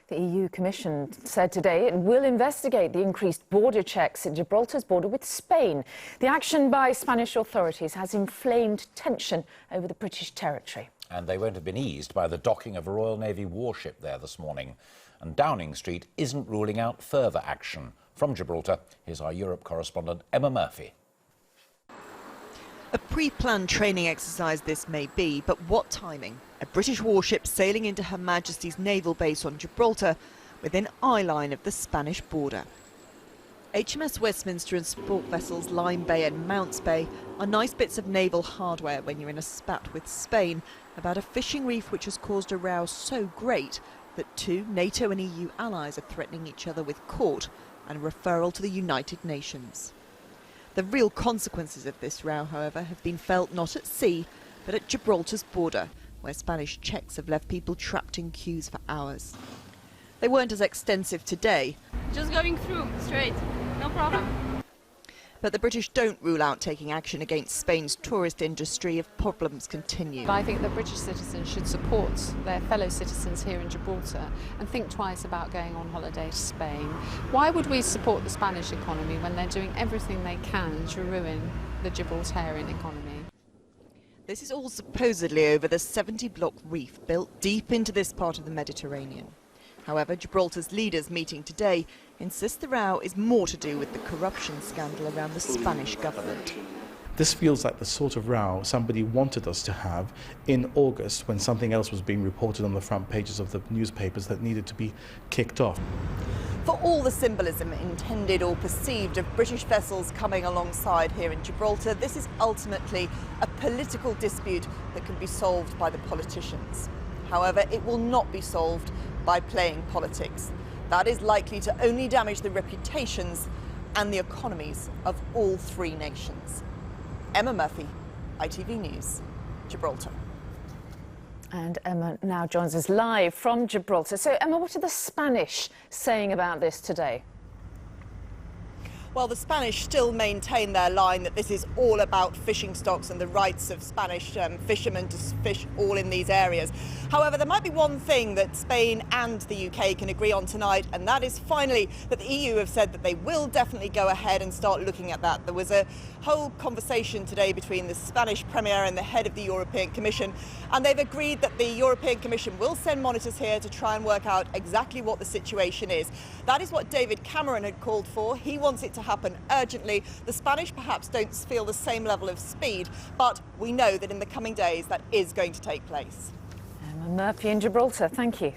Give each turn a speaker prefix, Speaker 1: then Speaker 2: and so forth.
Speaker 1: The EU Commission said today it will investigate the increased border checks at Gibraltar's border with Spain. The action by Spanish authorities has inflamed tension over the British territory.
Speaker 2: And they won't have been eased by the docking of a Royal Navy warship there this morning. And Downing Street isn't ruling out further action. From Gibraltar, here's our Europe correspondent, Emma Murphy.
Speaker 3: A pre-planned training exercise this may be, but what timing? A British warship sailing into Her Majesty's naval base on Gibraltar within eye line of the Spanish border. HMS Westminster and support vessels Lyme Bay and Mounts Bay are nice bits of naval hardware when you're in a spat with Spain about a fishing reef which has caused a row so great that two NATO and EU allies are threatening each other with court and referral to the United Nations. The real consequences of this row, however, have been felt not at sea, but at Gibraltar's border, where Spanish checks have left people trapped in queues for hours. They weren't as extensive today.
Speaker 4: Just going through, straight, no problem.
Speaker 3: But the British don't rule out taking action against Spain's tourist industry if problems continue.
Speaker 5: I think that British citizens should support their fellow citizens here in Gibraltar and think twice about going on holiday to Spain. Why would we support the Spanish economy when they're doing everything they can to ruin the Gibraltarian economy?
Speaker 3: This is all supposedly over the 70-block reef built deep into this part of the Mediterranean. However, Gibraltar's leaders meeting today insist the row is more to do with the corruption scandal around the Spanish government.
Speaker 6: This feels like the sort of row somebody wanted us to have in August when something else was being reported on the front pages of the newspapers that needed to be kicked off.
Speaker 3: For all the symbolism intended or perceived of British vessels coming alongside here in Gibraltar, this is ultimately a political dispute that can be solved by the politicians. However, it will not be solved by playing politics. That is likely to only damage the reputations and the economies of all three nations. Emma Murphy, ITV News, Gibraltar.
Speaker 1: And Emma now joins us live from Gibraltar. So, Emma, what are the Spanish saying about this today?
Speaker 3: Well, the Spanish still maintain their line that this is all about fishing stocks and the rights of Spanish fishermen to fish all in these areas. However, there might be one thing that Spain and the UK can agree on tonight, and that is finally that the EU have said that they will definitely go ahead and start looking at that. There was a whole conversation today between the Spanish Premier and the head of the European Commission, and they've agreed that the European Commission will send monitors here to try and work out exactly what the situation is. That is what David Cameron had called for. He wants it to happen urgently. The Spanish perhaps don't feel the same level of speed, but we know that in the coming days that is going to take place.
Speaker 1: Emma Murphy in Gibraltar, thank you.